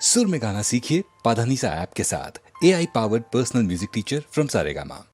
सुर में गाना सीखिए पाधानीसा ऐप के साथ। AI powered personal music teacher from Saregama.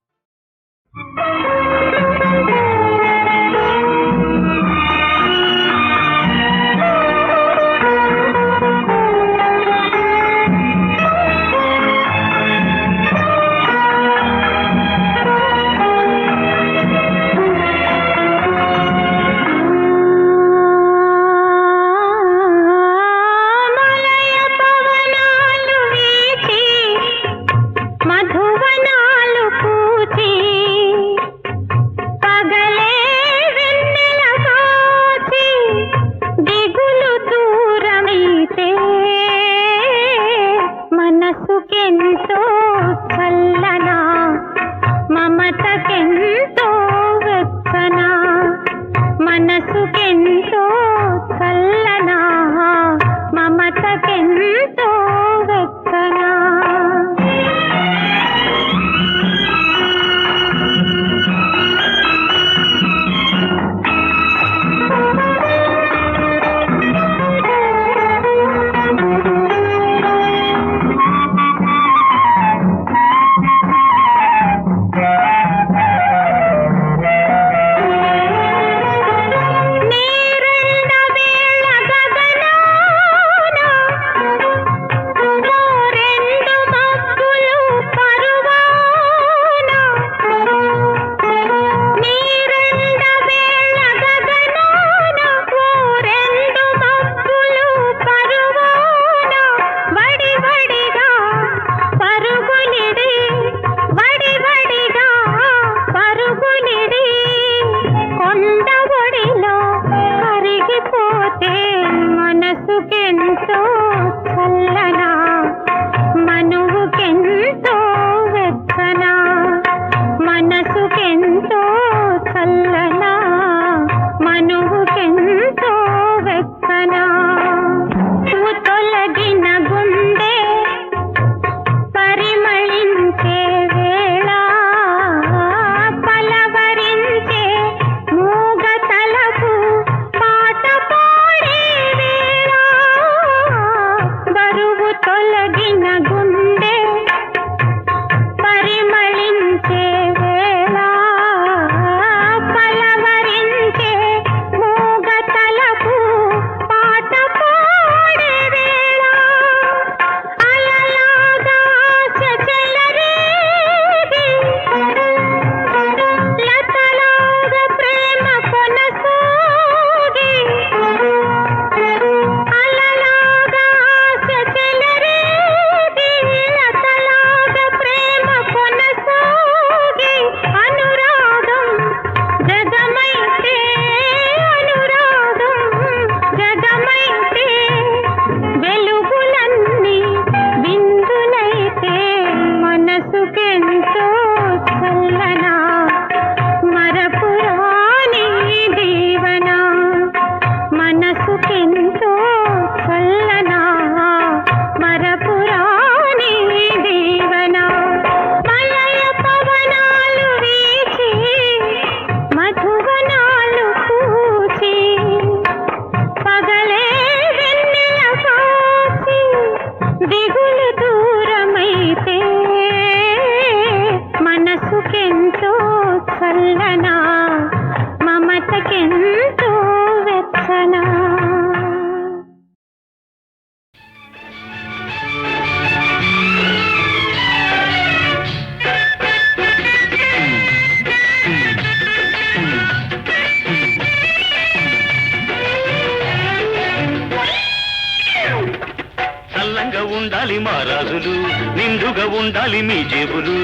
ఉండాలి మా రాజులు, నిండుగా ఉండాలి మీ జేబులు.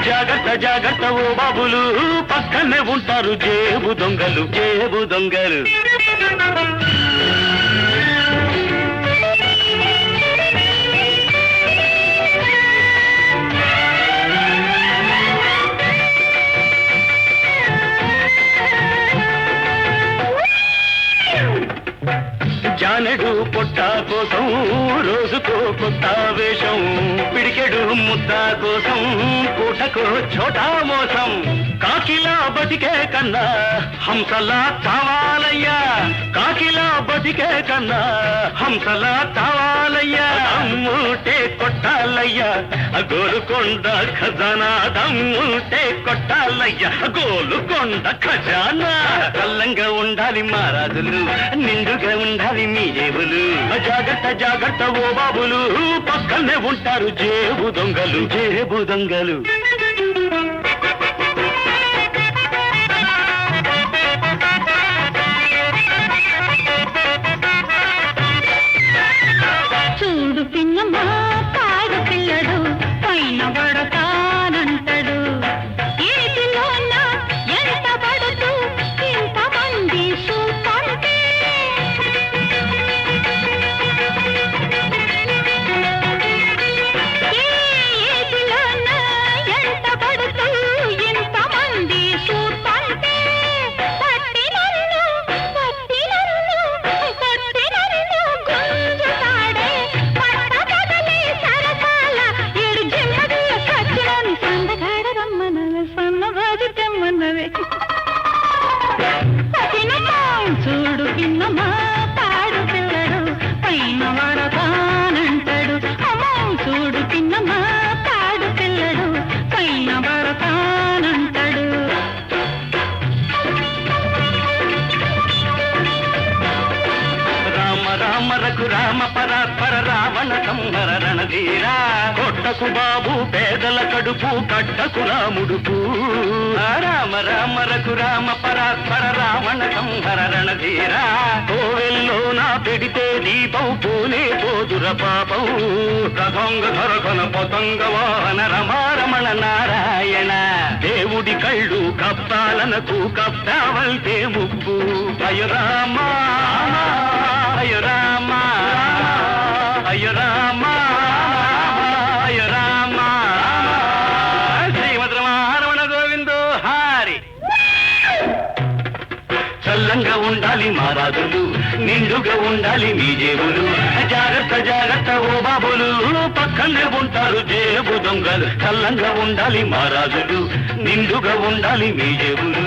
జాగ్రత్త జాగ్రత్త ఓ బాబులు, పక్కనే ఉంటారు జేబు దొంగలు, జేబు దొంగలు. జానెడు పొట్ట కోసం రోజుకో కొత్త వేషం, పిడికెడు ముద్ద కోసం పూటకో చోటా మోసం. కాకిలా బతికే కన్నా హంసలా కావాలయ్యా, కాకిలా బతికే కన్నా హంసలా కావాలయ్యా. అమ్ము దమ్ముంటే కొట్టాలయ్యా గోలుకొండ ఖజానా దమ్ముంటే కొట్టాలయ్యా గోలుకొండ ఖజానా చల్లంగా ఉండాలి మహారాజులు నిండుగా ఉండాలి మీ జేబులు జాగ్రత్త జాగ్రత్త ఓ బాబులు పక్కనే ఉంటారు జేబు దొంగలు జేబు దొంగలు చూడు పిన్నమ్మా తాడు పిల్లడు పైన పడతానంటాడు ఏటిలోన ఎంత పడుతూ ఇంతమంది చూపంటే ఏటిలోన ఎంత పడుతూ ఇంతమంది చూపంటే పట్టి నన్ను గుంజుతాడే పట్ట బదలే సరసాల ఏడు జన్మదిల సచ్చినని సందగాడ రమ్మనవే సన్నబాజు తెమ్మన్నవే పట్టినమ్మా చూడు పిన్నమ్మా తాడు పిల్లడు పైన పడతానంటాడు అమ్మా చూడు పిన్నమ్మా తాడు పిల్లడు పైన పడతానంటాడు రామ రామ రఘురామ పరాత్పర రావణ సంహర రణధీరా కొట్టకు బాబు పేదల కడుపు కట్టకు రాముడుపు రామ రామ రఘురామ పరాత్పర రావణ సంహర రణధీరా కోవెల్లో నా పెడితే దీపం పూనే పోదుర పాపం రథంగ ధరకన పతంగ వాహన రమారమణ నారాయణ దేవుడి కళ్ళు కప్పాలనకు కప్పావల్తే ముప్పు అయ్య రామా అయ్య రామా అయ్య రామా అయ్య రామా శ్రీమద్ రమారమణ గోవిందో హారి చల్లంగా ఉండాలి మహారాజులు నిండుగా ఉండాలి మీ జేబులు జాగ్రత్త జాగ్రత్త ఓ బాబులు పక్కనే ఉంటారు జేబు దొంగలు చల్లంగా ఉండాలి మహారాజులు నిండుగా ఉండాలి మీ జేబులు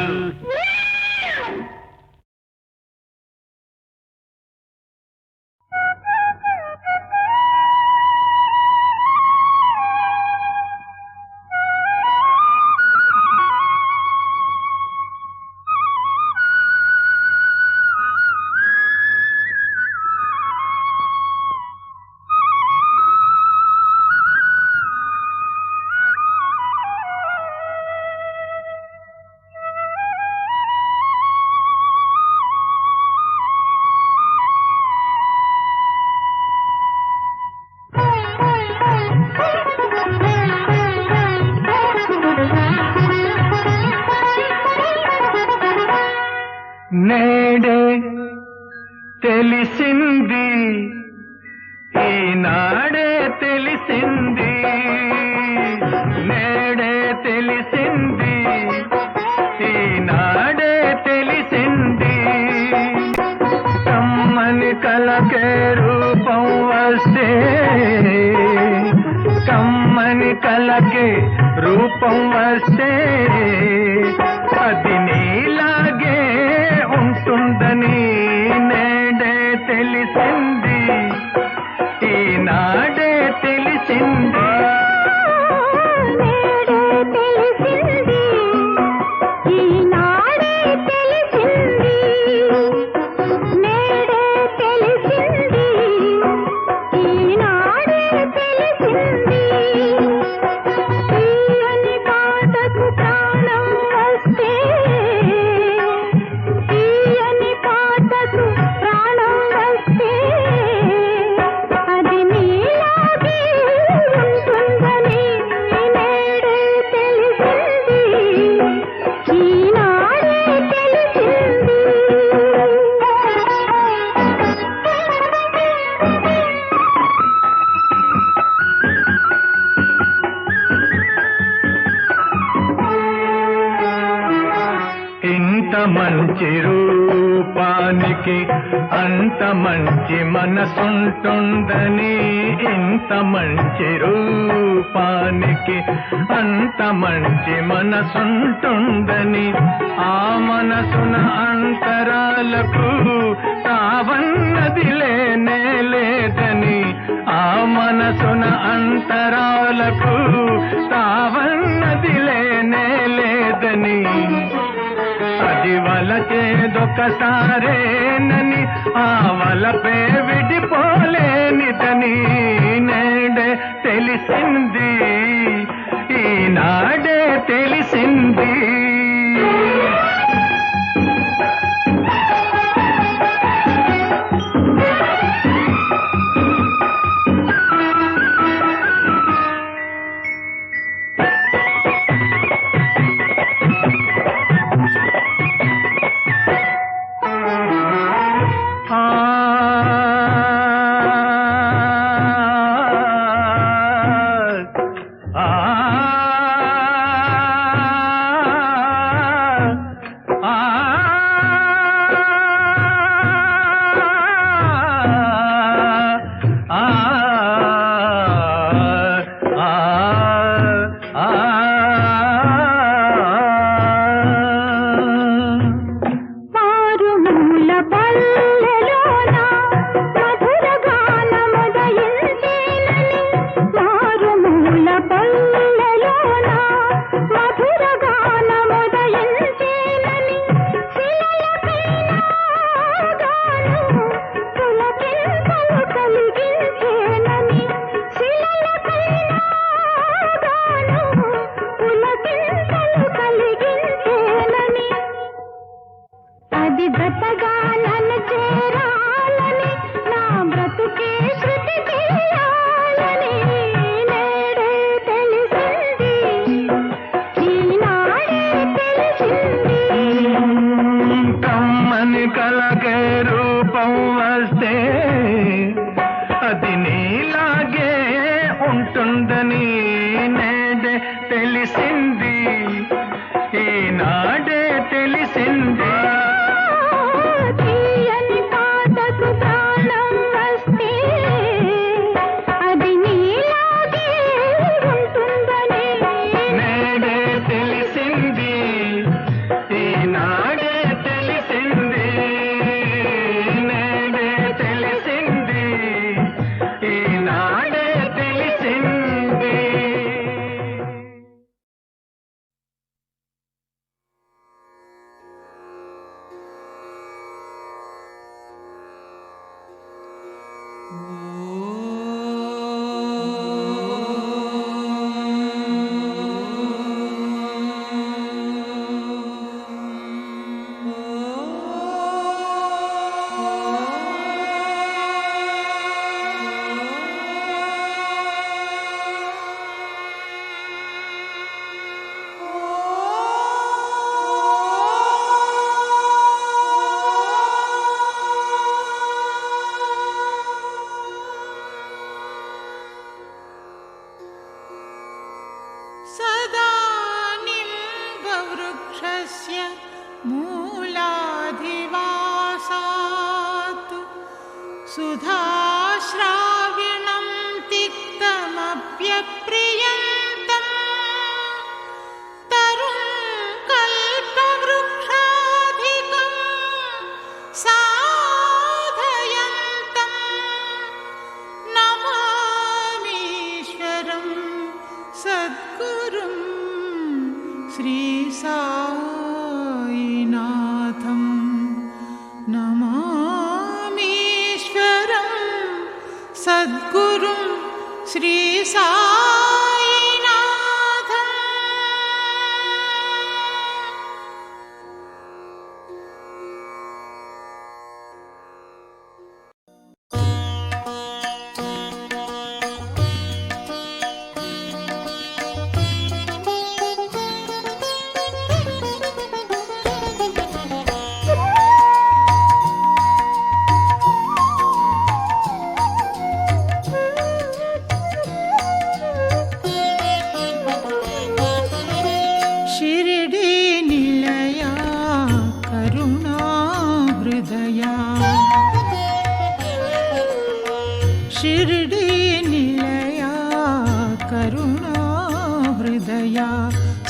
నేడే తెలిసింది ఈనాడే తెలిసింది నేడే తెలిసింది ఈనాడే తెలిసింది కమ్మని కలకే రూపం వస్తే కమ్మని కలకే రూపం వస్తే అది నీలాగే ఉంటుందని నేడే తెలిసింది ఈనాడే తెలిసింది మంచి రూపానికి అంత మంచి మనసుంటుందని ఇంత మంచి రూపానికి అంత మంచి మనసుంటుందని, ఆ మనసున అంతరాలకు తావన్నది లేనే లేదని, ఆ మనసున అంతరాలకు తావన్నది లేనే లేదని, అది వలచేదొకసారేనని ఆ వలపే విడిపోలేనిదని నేడే తెలిసింది, ఈనాడే తెలిసింది. सदा निम्बवृक्षस्य मूलाधिवासात् सुधाश्राविणं तिक्तमप्यप्रियन्तम् तरुं कल्पवृक्षाधिकं साधयन्तं नमामीश्वरं सद्गुरुं श्रीसाईनाथं नमामीश्वरं सद्गुरुं श्रीसाईनाथम्।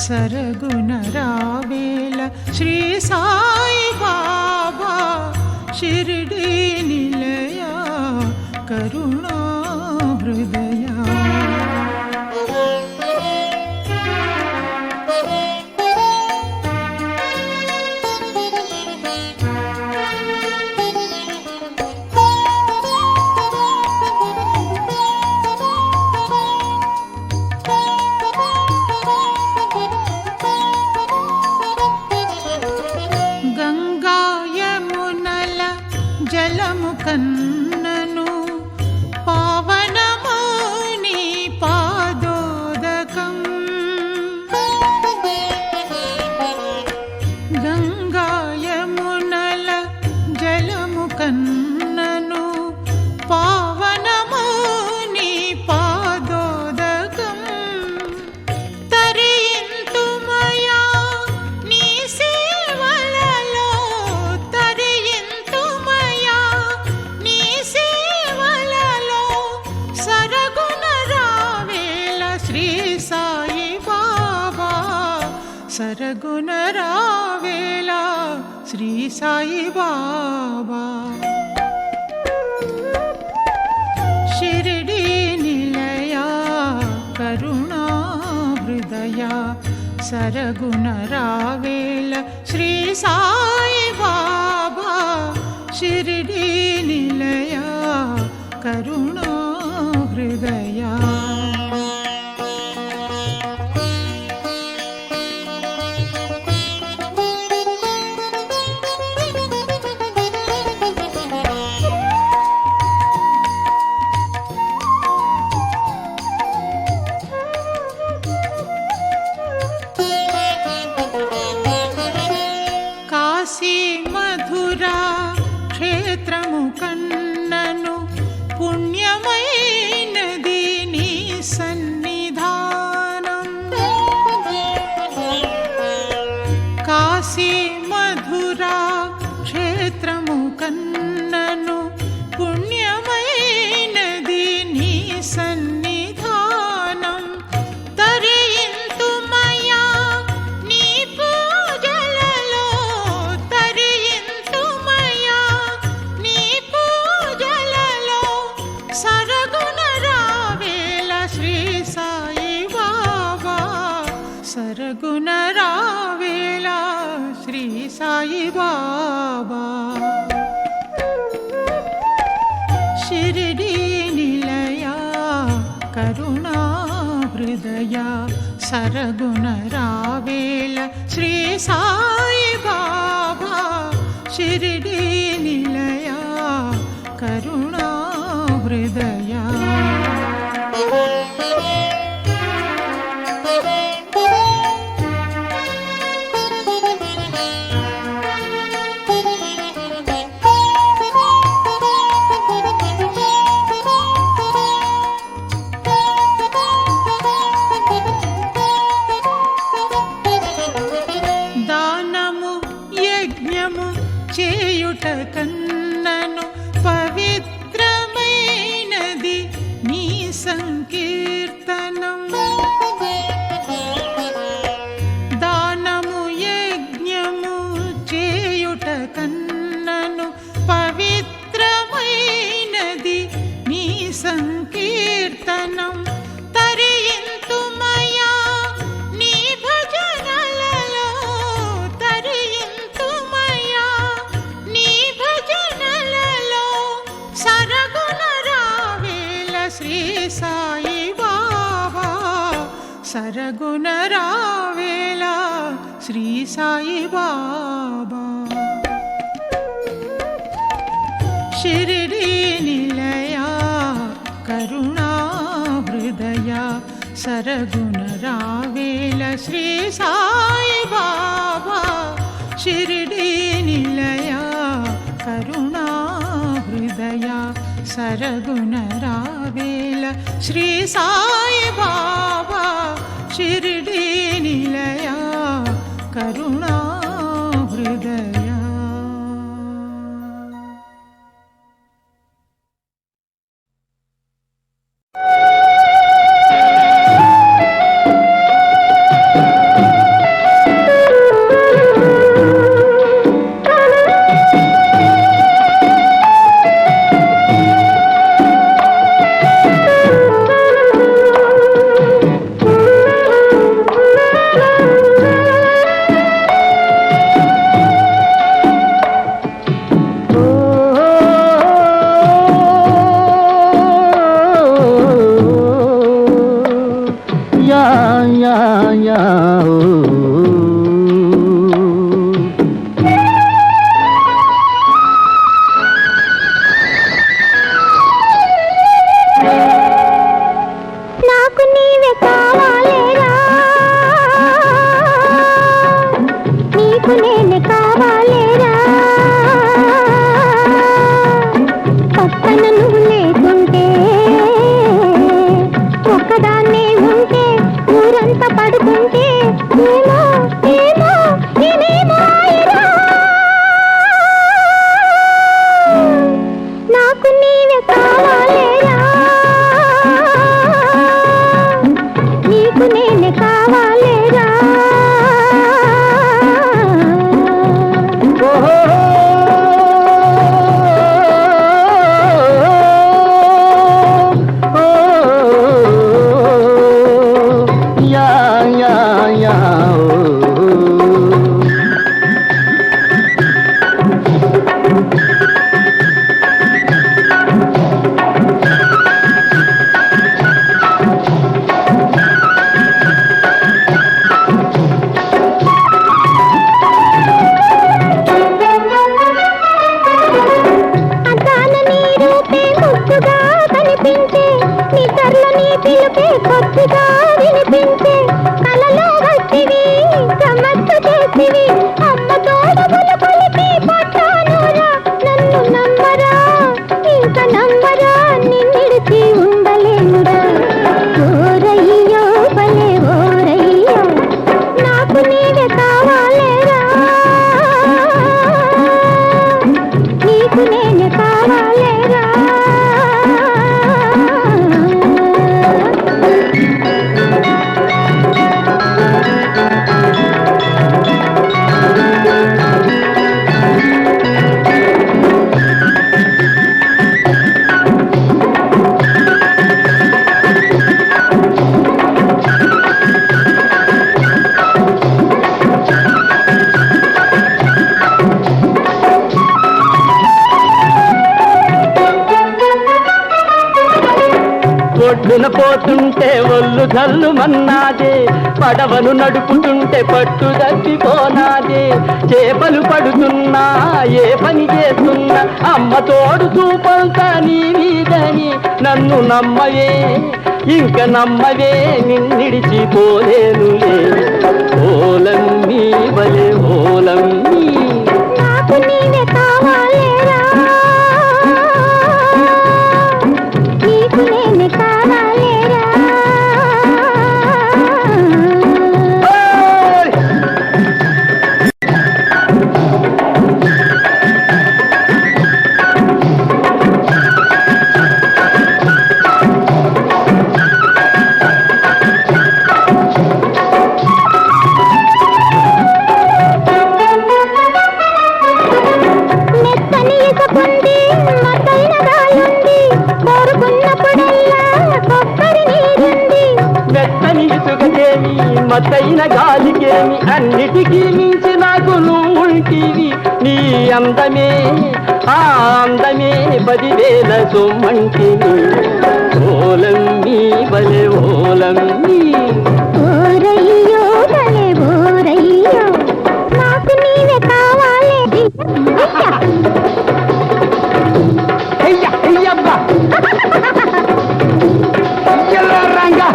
సరగుణ రావేల శ్రీ సాయి బాబా షిరిడి నిలయ కరుణా హృదయ. జలము కన్నను పావనము నీ పాదోదకం. గంగాయమునల జలము కన్నను పావనము నీ పాదోదకం. తరింతుమయా నీ సేవలలో సరగుణ రావేల శ్రీ సాయి బాబా. షిరిడి నిలయ కరుణా హృదయ. సరగుణ రావేల శ్రీ సాయి బాబా షిరిడి నిలయ కరుణా హృదయ. కాశీ మధురా క్షేత్రము కన్నను పుణ్యమైనది నీ సన్నిధానం. కాశీ మధురా క్షేత్రము కన్నను పుణ్యమైనది నీ సన్నిధానం. తరింతుమయా నీ పూజలలో తరింతుమయా నీ పూజలలో సరగుణ రావేల శ్రీ సాయి బాబా. సరగుణ రావేల శ్రీ సాయి బాబా. షిరిడి నిలయ కరుణా హృదయ. సరగుణ రావేల శ్రీ సాయి బాబా షిరిడి నిలయ కరుణా హృదయ. దానము యజ్ఞము చేయుట కన్నను పవిత్రమైనది నీ సంకీర్తనం. దానము యజ్ఞము చేయుట కన్నను పవిత్రమైనది నీ సంకీర్తనం. తరింతుమయా నీ భజనలలో తరింతుమయా నీ భజనలలో సరగుణ రావేల శ్రీ సాయి బాబా. సరగుణ రావేల శ్రీ సాయి బాబా. షిరిడి నిలయ కరుణా హృదయ. సరగుణ రావేల శ్రీ సాయి బాబా షిరిడి నిలయ కరుణా హృదయ. సరగుణ రావేల శ్రీ సాయి బాబా షిరిడి నిలయ కరుణా హృదయ. యా నాకు నీవే కావాలేరా, నీకు నేనే కావాలేరా, పక్కన నువ్వు లేకుంటే ఒక్కదాన్నే ఉంటే ఊరంతా పడుకుంటే ఏమో ఏమో నేనేమో ఆయరా. నాకు నీవే కావాలేరా, నీకు నేనే కావాలేరా. యా యా యా అద్దాల నీ రూపే ముద్దుగా కనిపించే, నిద్రలో నీ పిలుపే కొద్దిగా వినిపించే, కలలో వచ్చివి గమ్మత్తు చేసివి, అమ్మ తోడబుల పలికి పట్టానురా. నన్ను నమ్మరా ఇంక నమ్మరా, నిన్నిడిచి ఉండలేనురా. ఓరయ్యో భలే ఓరయ్యో, నాకు నీవే కావాలేరా, నీకు నేనే కావాలేరా. ఒడ్డున పోతుంటే ఒళ్ళు జల్లు మన్నాదే, పడవను నడుపుతుంటే పట్టు దప్పిపోనాదే. చేపలు పడుతున్నా ఏ పని చేస్తున్నా అమ్మ తోడు చూపంతా నీ మీదని. నన్ను నమ్మవే ఇంక నమ్మవే, నిన్నిడిచిపోలేనులే. ఓలమ్మీ బలే ఓలమ్మీ. నాకు నీవే కావాలేరా, నీకు నేనే కావాలేరా. ఓయ్! మెత్తని ఇసుకుంది మతైన గాలుంది, కోరుకున్నప్పుడల్లా కొబ్బరి నీరుంది. మెత్తని ఇసుకదేమి మతైన గాలికేమి, అన్నిటికీ మించి నాకు నువ్వుంటివి. నీ అందమే ఆ అందమే 10,000 సొమ్మంటిని. ఓలమ్మీ బలే ఓలమ్మీ. ఓరయ్యో భలే ఓరయ్యో, నాకు నీవే కావాలి. అయ్యా అయ్యబ్బా ఎల్లరంగా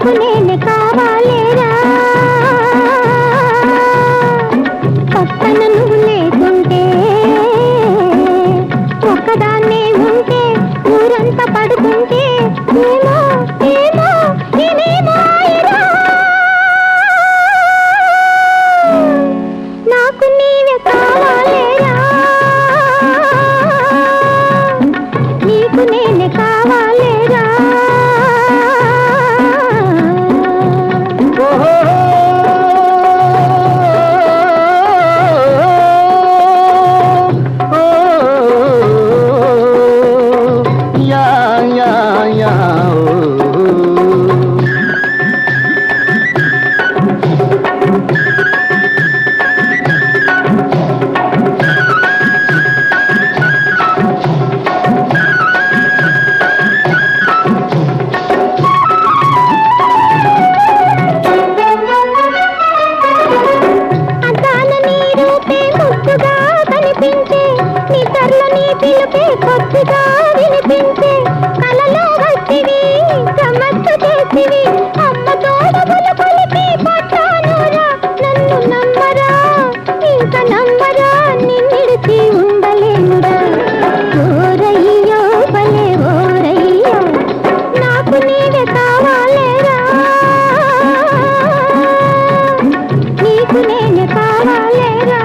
నీకు నేను కావాలేరా పక్కన నువ్వు లేకుంటే ఒక్కదాన్నే ఉంటే ఊరంతా పడుకుంటే ఏమో ఏమో నేనేమో ఆయరా. నాకు నీవే కావాలేరా నీకు నేనే కావాలేరా. అద్దాల నీ రూపే ముద్దుగా కనిపించే నీ తర్ల నీ పిలుపే కొద్దిగా వినిపించే కలలో వచ్చివి గమ్మత్తు చేసివి అమ్మ తోడబుల పలికి పట్టానురా నన్ను నమ్మరా ఇంక నమ్మరా నిన్నిడిచి ఉండలేనురా. ఓరయ్యో భలే ఓరయ్యో నాకు నీవే కావాలేరా నీకు నేను కావాలేరా.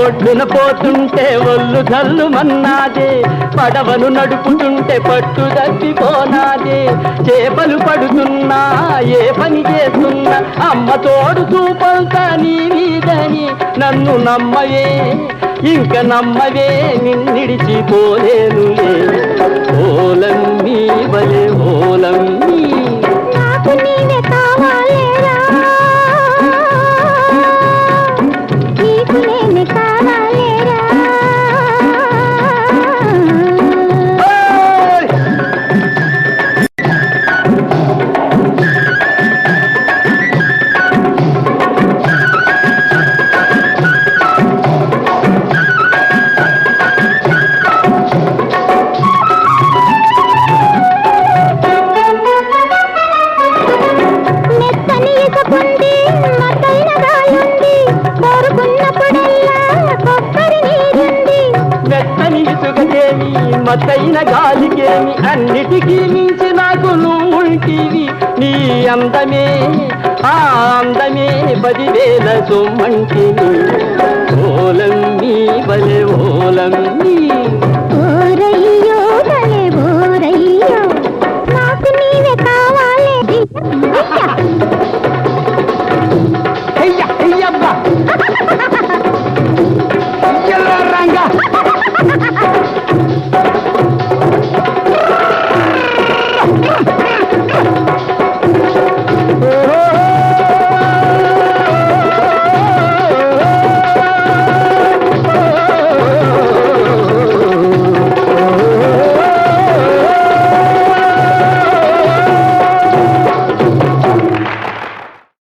ఒడ్డున పోతుంటే ఒళ్ళు జల్లు మన్నాదే పడవను నడుపుతుంటే పట్టు దప్పిపోనాదే చేపలు పడుతున్నా ఏ పని చేస్తున్నా అమ్మ తోడు చూపంతా నీ మీదని నన్ను నమ్మవే ఇంక నమ్మవే నిన్నిడిచిపోలేనులే. ఓలమ్మీ బలే ఓలమ్మీ నాకు నీవే కావాలేరా నీకు నేను కావాలేరా. మెత్తని ఇసుకుంది మత్తైన గాలుంది కోరుకున్నప్పుడల్లా కొబ్బరి నీరుంది. మెత్తని ఇసుకదేమి మత్తైన గాలికేమి అన్నిటికీ మించి నాకు నువ్వుంటివి నీ అందమే ఆ అందమే 10,000 సొమ్మంటిని. ఓలమ్మీ బలే ఓలమ్మీ